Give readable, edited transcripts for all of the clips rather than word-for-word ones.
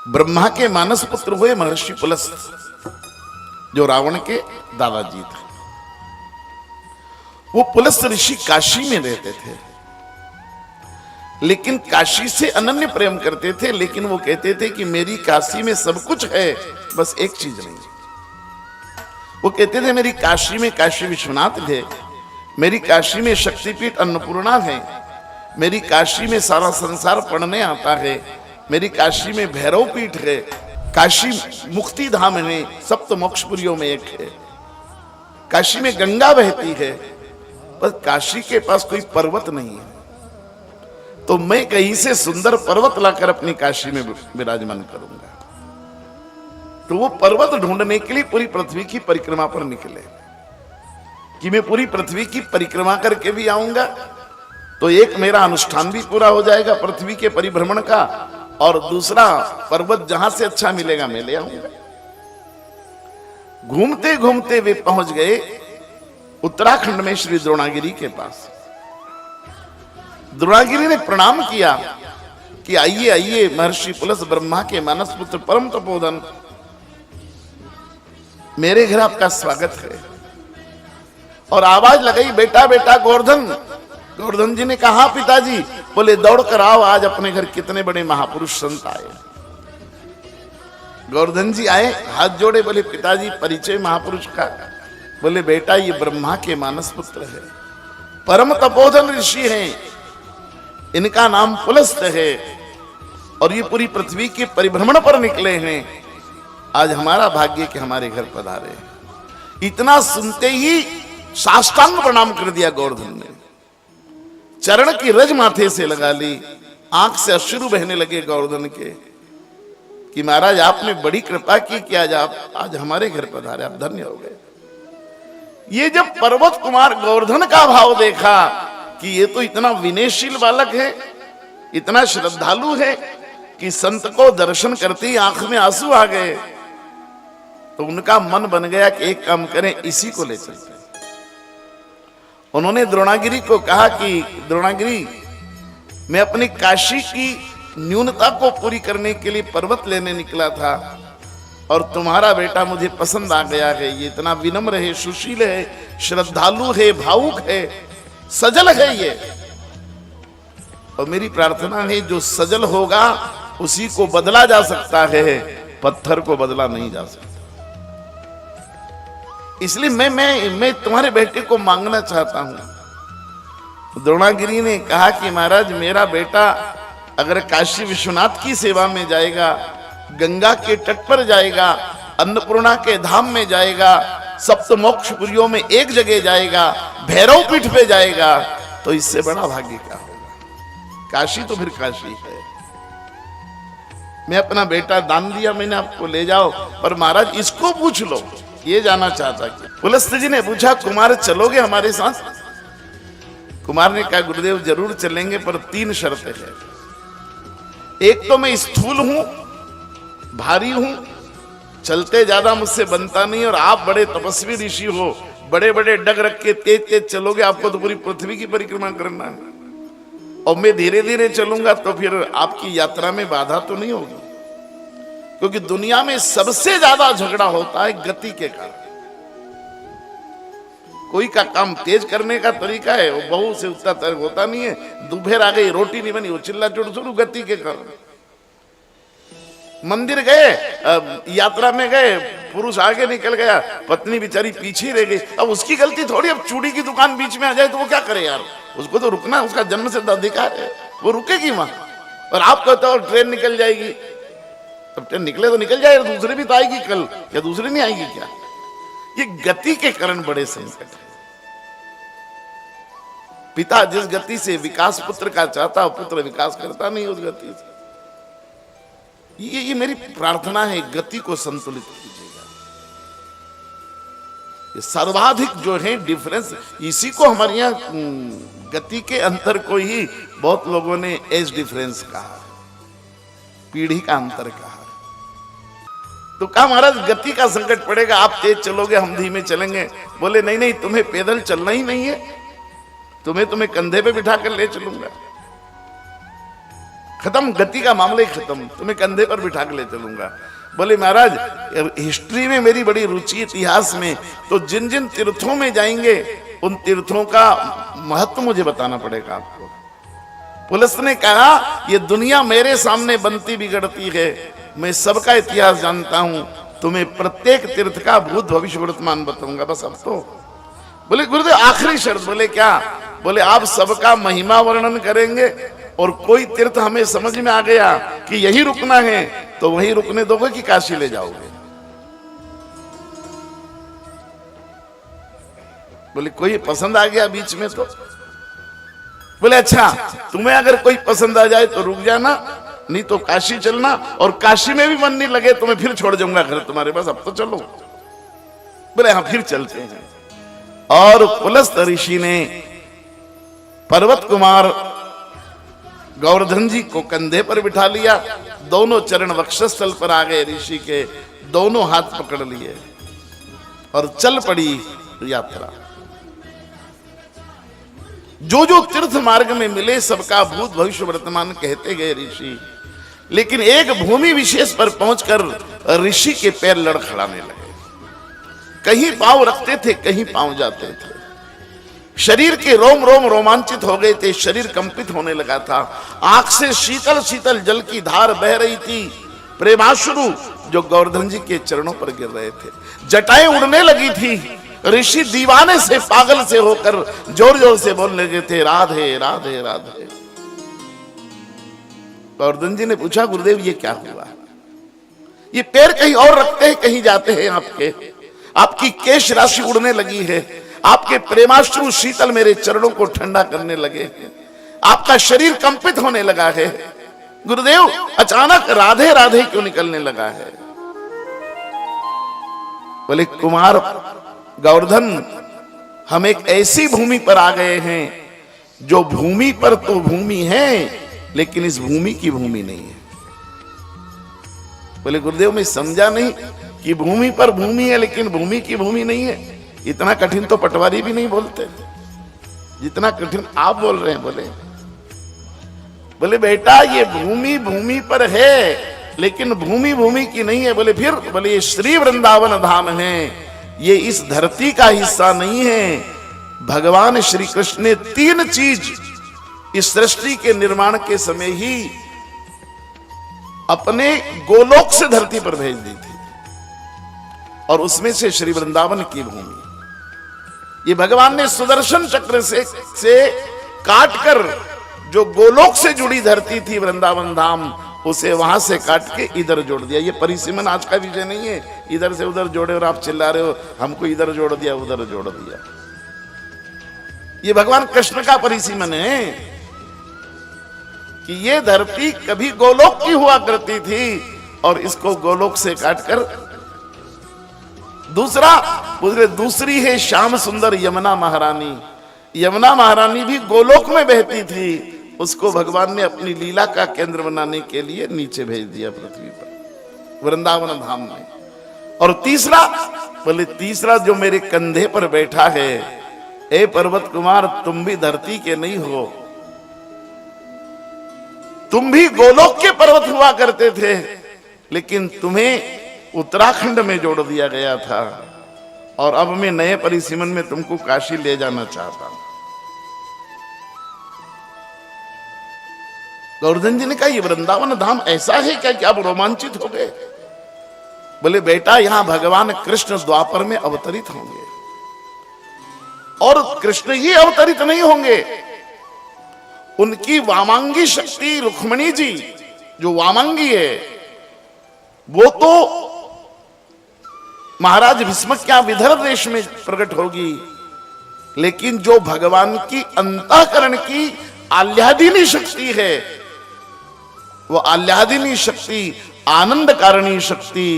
ब्रह्मा के मानस पुत्र हुए महर्षि पुलस्त, जो रावण के दादाजी थे। वो पुलस्त ऋषि काशी में रहते थे, लेकिन काशी से अनन्य प्रेम करते थे। लेकिन वो कहते थे कि मेरी काशी में सब कुछ है, बस एक चीज नहीं। वो कहते थे मेरी काशी में काशी विश्वनाथ है, मेरी काशी में शक्तिपीठ अन्नपूर्णा है, मेरी काशी में सारा संसार पढ़ने आता है, मेरी काशी में भैरव पीठ है, काशी मुक्ति धाम है, सप्त मोक्षपुरियों में एक है, काशी में गंगा बहती है, बस काशी के पास कोई पर्वत नहीं है। तो मैं कहीं से सुंदर पर्वत लाकर अपनी काशी में विराजमान करूंगा। तो वो पर्वत ढूंढने के लिए पूरी पृथ्वी की परिक्रमा पर निकले कि मैं पूरी पृथ्वी की परिक्रमा करके भी आऊंगा, तो एक मेरा अनुष्ठान भी पूरा हो जाएगा पृथ्वी के परिभ्रमण का, और दूसरा पर्वत जहां से अच्छा मिलेगा मैं ले आऊंगा। घूमते घूमते वे पहुंच गए उत्तराखंड में श्री द्रोणागिरी के पास। द्रोणागिरी ने प्रणाम किया कि आइए आइए महर्षि पुलस्त, ब्रह्मा के मानस पुत्र, परम तपोधन, मेरे घर आपका स्वागत है। और आवाज लगाई, बेटा बेटा गोवर्धन। गोवर्धन जी ने कहा पिताजी। बोले दौड़ कर आओ, आज अपने घर कितने बड़े महापुरुष संत आए। गोवर्धन जी आए, हाथ जोड़े, बोले पिताजी परिचय महापुरुष का। बोले बेटा ये ब्रह्मा के मानस पुत्र है, परम तपोधन ऋषि हैं, इनका नाम पुलस्त है, और ये पूरी पृथ्वी के परिभ्रमण पर निकले हैं। आज हमारा भाग्य कि हमारे घर पधारे। इतना सुनते ही साष्टांग प्रणाम कर दिया गोवर्धन ने, चरण की रज माथे से लगा ली, आंख से अश्रु बहने लगे गोवर्धन के कि महाराज आपने बड़ी कृपा की कि आज हमारे घर पधारे, आप धन्य हो गए। ये जब पर्वत कुमार गोवर्धन का भाव देखा कि ये तो इतना विनयशील बालक है, इतना श्रद्धालु है कि संत को दर्शन करते ही आंख में आंसू आ गए, तो उनका मन बन गया कि एक काम करें, इसी को ले चलते हैं। उन्होंने द्रोणागिरी को कहा कि द्रोणागिरी, मैं अपनी काशी की न्यूनता को पूरी करने के लिए पर्वत लेने निकला था, और तुम्हारा बेटा मुझे पसंद आ गया है। ये इतना विनम्र है, सुशील है, श्रद्धालु है, भावुक है, सजल है ये। और मेरी प्रार्थना है जो सजल होगा उसी को बदला जा सकता है, पत्थर को बदला नहीं जा सकता। इसलिए मैं तुम्हारे बेटे को मांगना चाहता हूं। द्रोणागिरी ने कहा कि महाराज मेरा बेटा अगर काशी विश्वनाथ की सेवा में जाएगा, गंगा के तट पर जाएगा, अन्नपूर्णा के धाम में जाएगा, सप्त मोक्षपुरियों में एक जगह जाएगा, भैरव पीठ पे जाएगा, तो इससे बड़ा भाग्य क्या होगा। काशी तो फिर काशी है। मैं अपना बेटा दान दिया, मैंने आपको ले जाओ, पर महाराज इसको पूछ लो, ये जाना चाहता कि पुलस्त जी ने पूछा कुमार चलोगे हमारे साथ? कुमार ने कहा गुरुदेव जरूर चलेंगे, पर 3 शर्तें हैं। एक तो मैं स्थूल हूं, भारी हूं, चलते ज्यादा मुझसे बनता नहीं, और आप बड़े तपस्वी ऋषि हो, बड़े बड़े डग रख के तेज तेज चलोगे, आपको तो पूरी पृथ्वी की परिक्रमा करना है, और मैं धीरे धीरे चलूंगा तो फिर आपकी यात्रा में बाधा तो नहीं होगी। क्योंकि दुनिया में सबसे ज्यादा झगड़ा होता है गति के कारण। कोई का काम तेज करने का तरीका है, वो बहू से उतना तय होता नहीं है। दोपहर आ गई, रोटी नहीं बनी, वो चिल्ला चोट शुरू, गति के कारण। मंदिर गए, यात्रा में गए, पुरुष आगे निकल गया, पत्नी बेचारी पीछे रह गई। अब उसकी गलती थोड़ी, अब चूड़ी की दुकान बीच में आ जाए तो वो क्या करे यार, उसको तो रुकना, उसका जन्म सिद्ध अधिकार है, वो रुकेगी वहां। और आप कहते हो ट्रेन निकल जाएगी, अब ट्रेन निकले तो निकल जाए, दूसरी भी तो आएगी कल, क्या दूसरी नहीं आएगी क्या? ये गति के कारण बड़े संकट है। पिता जिस गति से विकास पुत्र का चाहता, पुत्र विकास करता नहीं उस गति से। ये मेरी प्रार्थना है, गति को संतुलित कीजिएगा। ये सर्वाधिक जो है डिफरेंस, इसी को हमारे यहाँ गति के अंतर को ही बहुत लोगों ने एज डिफरेंस कहा, पीढ़ी का अंतर कहा। तो कहा महाराज गति का संकट पड़ेगा, आप तेज चलोगे हम धीमे चलेंगे। बोले नहीं नहीं, तुम्हें पैदल चलना ही नहीं है, तुम्हें कंधे पे बिठा कर ले चलूंगा। खत्म, गति का मामला ही खत्म, तुम्हें कंधे पर बिठा के ले चलूंगा। बोले महाराज हिस्ट्री में मेरी बड़ी रुचि, इतिहास में, तो जिन जिन तीर्थों में जाएंगे उन तीर्थों का महत्व मुझे बताना पड़ेगा आपको। पुलिस ने कहा ये दुनिया मेरे सामने बनती बिगड़ती है, मैं सबका इतिहास जानता हूं, तुम्हें प्रत्येक तीर्थ का भूत भविष्य वर्तमान बताऊंगा बस अब तो। बोले गुरुदेव आखिरी शर्त। बोले क्या? बोले आप सबका महिमा वर्णन करेंगे और कोई तीर्थ हमें समझ में आ गया कि यही रुकना है तो वहीं रुकने दोगे कि काशी ले जाओगे? बोले कोई पसंद आ गया बीच में तो। बोले अच्छा तुम्हें अगर कोई पसंद आ जाए तो रुक जाना, नहीं तो काशी चलना, और काशी में भी मन नहीं लगे तो मैं फिर छोड़ जाऊंगा घर तुम्हारे पास, अब तो चलो। बोले हाँ फिर चलते हैं। और पुलस्त ऋषि ने पर्वत कुमार गोवर्धन जी को कंधे पर बिठा लिया, दोनों चरण वक्षस्थल पर आ गए ऋषि के, दोनों हाथ पकड़ लिए और चल पड़ी यात्रा। जो जो तीर्थ मार्ग में मिले सबका भूत भविष्य वर्तमान कहते गए ऋषि, लेकिन एक भूमि विशेष पर पहुंचकर ऋषि के पैर लड़खड़ाने लगे। कहीं पांव रखते थे, कहीं पांव जाते थे, शरीर के रोम रोम रोमांचित हो गए थे, शरीर कंपित होने लगा था, आंख से शीतल शीतल जल की धार बह रही थी, प्रेमाश्रु जो गोवर्धन जी के चरणों पर गिर रहे थे, जटाएं उड़ने लगी थी। ऋषि दीवाने से पागल से होकर जोर जोर से बोलने लगे थे राधे राधे राधे। गोवर्धन जी ने पूछा गुरुदेव ये क्या हुआ? ये पैर कहीं और रखते हैं, कहीं जाते हैं आपके, आपकी केश राशि उड़ने लगी है, आपके प्रेमाश्रु शीतल मेरे चरणों को ठंडा करने लगे हैं, आपका शरीर कंपित होने लगा है, गुरुदेव अचानक राधे राधे क्यों निकलने लगा है? बोले कुमार गोवर्धन हम एक ऐसी भूमि पर आ गए हैं जो भूमि पर तो भूमि है लेकिन इस भूमि की भूमि नहीं है। बोले गुरुदेव मैं समझा नहीं कि भूमि पर भूमि है लेकिन भूमि की भूमि नहीं है। इतना कठिन तो पटवारी भी नहीं बोलते जितना कठिन आप बोल रहे हैं। बोले बेटा ये भूमि भूमि पर है लेकिन भूमि भूमि की नहीं है। बोले फिर? बोले ये श्री वृंदावन धाम है, ये इस धरती का हिस्सा नहीं है। भगवान श्री कृष्ण ने 3 चीज इस सृष्टि के निर्माण के समय ही अपने गोलोक से धरती पर भेज दी थी और उसमें से श्री वृंदावन की भूमि ये भगवान ने सुदर्शन चक्र से काटकर जो गोलोक से जुड़ी धरती थी वृंदावन धाम उसे वहां से काट के इधर जोड़ दिया। ये परिसीमन आज का विषय नहीं है, इधर से उधर जोड़े और आप चिल्ला रहे हो हमको इधर जोड़ दिया उधर जोड़ दिया। ये भगवान कृष्ण का परिसीमन है कि ये धरती कभी गोलोक की हुआ करती थी और इसको गोलोक से काटकर दूसरी है श्याम सुंदर यमुना महारानी। यमुना महारानी भी गोलोक में बहती थी, उसको भगवान ने अपनी लीला का केंद्र बनाने के लिए नीचे भेज दिया पृथ्वी पर वृंदावन धाम में। और तीसरा जो मेरे कंधे पर बैठा है, ए पर्वत कुमार तुम भी धरती के नहीं हो, तुम भी गोलोक के पर्वत हुआ करते थे लेकिन तुम्हें उत्तराखंड में जोड़ दिया गया था और अब मैं नए परिसीमन में तुमको काशी ले जाना चाहता हूं। गोवर्धन जी ने कहा ये वृंदावन धाम ऐसा है क्या कि आप रोमांचित हो गए? बोले बेटा यहां भगवान कृष्ण द्वापर में अवतरित होंगे और कृष्ण ही अवतरित नहीं होंगे, उनकी वामांगी शक्ति रुक्मिणी जी जो वामांगी है वो तो महाराज भीष्म क्या विदर्भ देश में प्रकट होगी, लेकिन जो भगवान की अंतःकरण की आह्लादिनी शक्ति है वो आह्लादिनी शक्ति आनंद कारिणी शक्ति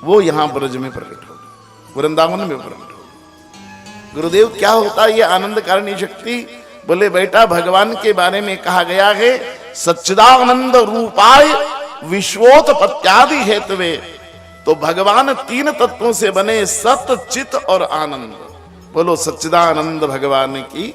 वो यहां ब्रज में प्रकट होगी, वृंदावन में प्रकट होगी। गुरुदेव क्या होता है ये आनंद कारिणी शक्ति? बोले बेटा भगवान के बारे में कहा गया है सच्चिदानंद रूपाय विश्वोत्पत्त्यादि हेतवे, तो भगवान 3 तत्वों से बने सत चित और आनंद। बोलो सच्चिदानंद भगवान की,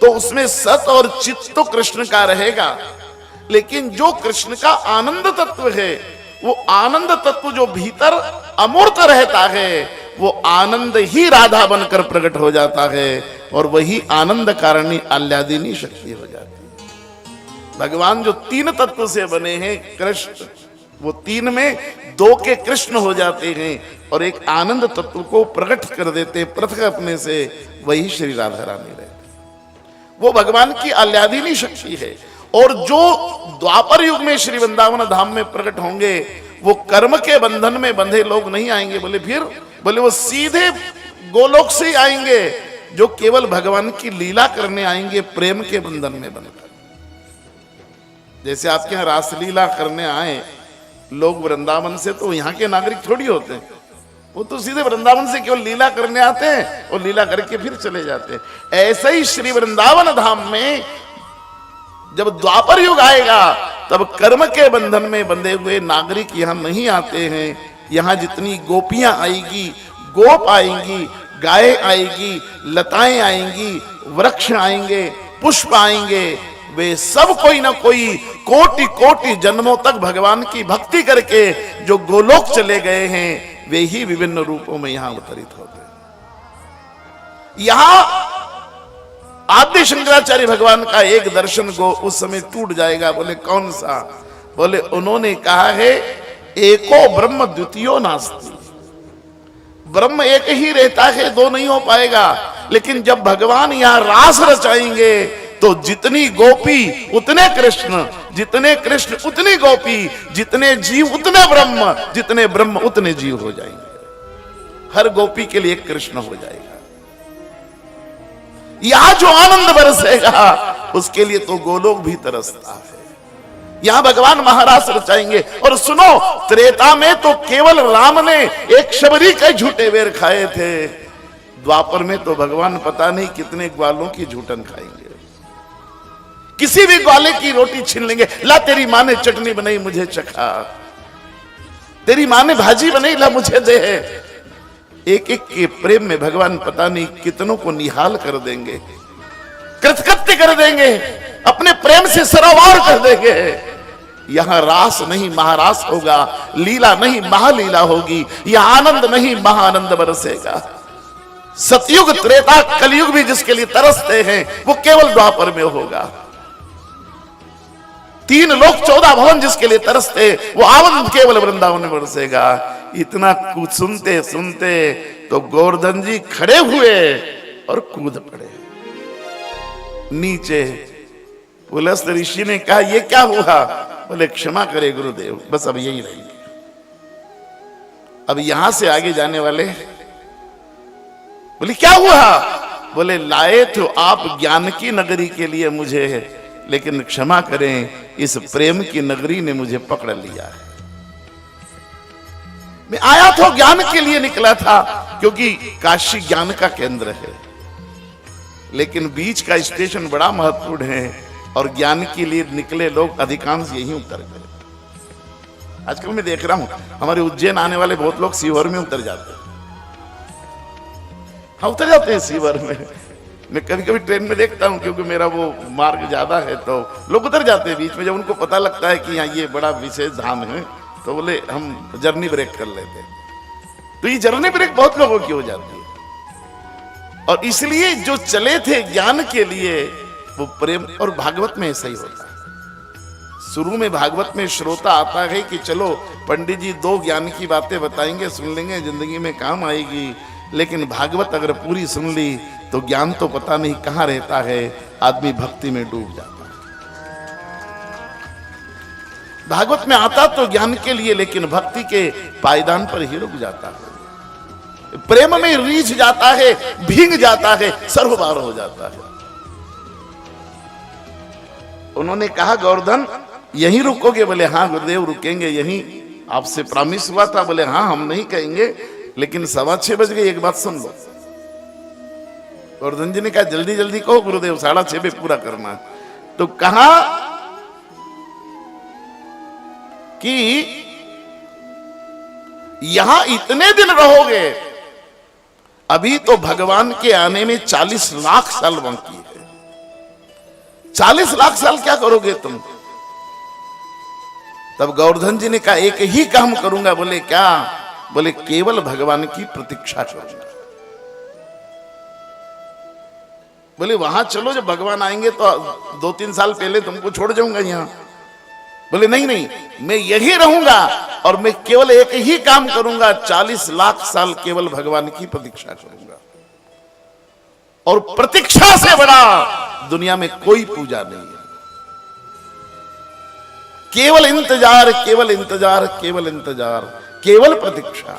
तो उसमें सत और चित तो कृष्ण का रहेगा लेकिन जो कृष्ण का आनंद तत्व है, वो आनंद तत्व जो भीतर अमूर्त रहता है, वो आनंद ही राधा बनकर प्रकट हो जाता है और वही आनंद कारणि आह्लादिनी शक्ति हो जाती है। भगवान जो तीन तत्व से बने हैं कृष्ण, वो तीन में दो के कृष्ण हो जाते हैं और एक आनंद तत्व को प्रकट कर देते हैं पृथक अपने से, वही श्री राधा रानी रहते। वो भगवान की आह्लादिनी शक्ति है। और जो द्वापर युग में श्री वृंदावन धाम में प्रकट होंगे, वो कर्म के बंधन में बंधे लोग नहीं आएंगे। बोले फिर, बोले वो सीधे गोलोक से ही आएंगे, जो केवल भगवान की लीला करने आएंगे प्रेम के बंधन में बनकर। जैसे आपके यहाँ रासलीला करने आए लोग वृंदावन से, तो यहाँ के नागरिक थोड़ी होते हैं, वो तो सीधे वृंदावन से केवल लीला करने आते हैं और लीला करके फिर चले जाते हैं। ऐसे ही श्री वृंदावन धाम में जब द्वापर युग आएगा, तब कर्म के बंधन में बंधे हुए नागरिक यहाँ नहीं आते हैं। यहाँ जितनी गोपियां आएगी, गोप आएंगी, गाय आएगी, लताएं आएंगी, वृक्ष आएंगे, पुष्प आएंगे, वे सब कोई ना कोई कोटि कोटि जन्मों तक भगवान की भक्ति करके जो गोलोक चले गए हैं, वे ही विभिन्न रूपों में यहां अवतरित होते हैं। यहां आद्य शंकराचार्य भगवान का एक दर्शन को उस समय टूट जाएगा। बोले कौन सा? बोले उन्होंने कहा है एको ब्रह्म द्वितीयो नास्ति। ब्रह्म एक ही रहता है, दो नहीं हो पाएगा। लेकिन जब भगवान यहां रास रचाएंगे, तो जितनी गोपी उतने कृष्ण, जितने कृष्ण उतनी गोपी, जितने जीव उतने ब्रह्म, जितने ब्रह्म उतने जीव हो जाएंगे। हर गोपी के लिए एक कृष्ण हो जाएगा। यहां जो आनंद बरसेगा, उसके लिए तो गोलोक भी तरसता है। यहां भगवान महाराज रचाएंगे। और सुनो, त्रेता में तो केवल राम ने एक शबरी के झूठे बेर खाए थे। द्वापर में तो भगवान पता नहीं कितने ग्वालों की झूठन खाएंगे। किसी भी ग्वाले की रोटी छीन लेंगे। ला तेरी माँ ने चटनी बनाई मुझे चखा, तेरी माँ ने भाजी बनाई, ला मुझे दे। एक एक के प्रेम में भगवान पता नहीं कितनों को निहाल कर देंगे, कृतकृत्य कर देंगे, अपने प्रेम से सरावार कर देंगे। यहां रास नहीं महारास होगा, लीला नहीं महालीला होगी, यह आनंद नहीं महाआनंद बरसेगा। सतयुग त्रेता कलयुग भी जिसके लिए तरसते हैं, वो केवल द्वापर में होगा। 3 लोक 14 भवन जिसके लिए तरसते, वो आनंद केवल वृंदावन में बरसेगा। इतना कुछ सुनते सुनते तो गोवर्धन जी खड़े हुए और कूद पड़े नीचे। पुलस्त ऋषि ने कहा ये क्या हुआ? बोले क्षमा करे गुरुदेव, बस अब यही रहेंगे। अब यहां से आगे जाने वाले। बोले क्या हुआ? बोले लाए तो आप ज्ञान की नगरी के लिए मुझे, लेकिन क्षमा करें, इस प्रेम की नगरी ने मुझे पकड़ लिया है। मैं आया तो ज्ञान के लिए निकला था, क्योंकि काशी ज्ञान का केंद्र है, लेकिन बीच का स्टेशन बड़ा महत्वपूर्ण है और ज्ञान के लिए निकले लोग अधिकांश यहीं उतर गए। आजकल मैं देख रहा हूं हमारे उज्जैन आने वाले बहुत लोग सीवर में उतर जाते हैं। हाँ, उतर जाते हैं सीवर में। मैं कभी कभी ट्रेन में देखता हूं, क्योंकि मेरा वो मार्ग ज्यादा है, तो लोग उतर जाते हैं बीच में। जब उनको पता लगता है कि यहाँ ये बड़ा विशेष धाम है, तो बोले हम जर्नी ब्रेक कर लेते हैं। तो ये जर्नी ब्रेक बहुत लोगों की हो जाती है। और इसलिए जो चले थे ज्ञान के लिए, वो प्रेम। और भागवत में ऐसा ही होता है। शुरू में भागवत में श्रोता आता है कि चलो पंडित जी 2 ज्ञान की बातें बताएंगे, सुन लेंगे, जिंदगी में काम आएगी। लेकिन भागवत अगर पूरी सुन ली तो ज्ञान तो पता नहीं कहां रहता है, आदमी भक्ति में डूब जाता है। भागवत में आता तो ज्ञान के लिए, लेकिन भक्ति के पायदान पर ही रुक जाता है, प्रेम में रीझ जाता है, भींग जाता है, सर्वबार हो जाता है। उन्होंने कहा गोवर्धन यहीं रुकोगे? बोले हाँ गुरुदेव रुकेंगे यहीं, आपसे प्रॉमिस हुआ था। बोले हाँ हम नहीं कहेंगे, लेकिन 6:15 बज गए, एक बात सुन लो। गोवर्धन जी ने कहा जल्दी जल्दी कहो गुरुदेव, 6:30 पे पूरा करना। तो कहा कि यहां इतने दिन रहोगे, अभी तो भगवान के आने में 40 लाख साल बाकी है। 40 लाख साल क्या करोगे तुम? तब गोवर्धन जी ने कहा एक ही काम करूंगा। बोले क्या? बोले केवल भगवान की प्रतीक्षा करूंगा। बोले वहां चलो, जब भगवान आएंगे तो 2-3 साल पहले तुमको छोड़ जाऊंगा यहां। बोले नहीं नहीं, मैं यही रहूंगा और मैं केवल एक ही काम करूंगा, 40 लाख साल केवल भगवान की प्रतीक्षा करूंगा। और प्रतीक्षा से बड़ा दुनिया में कोई पूजा नहीं है। केवल इंतजार, केवल इंतजार, केवल इंतजार, केवल प्रतीक्षा।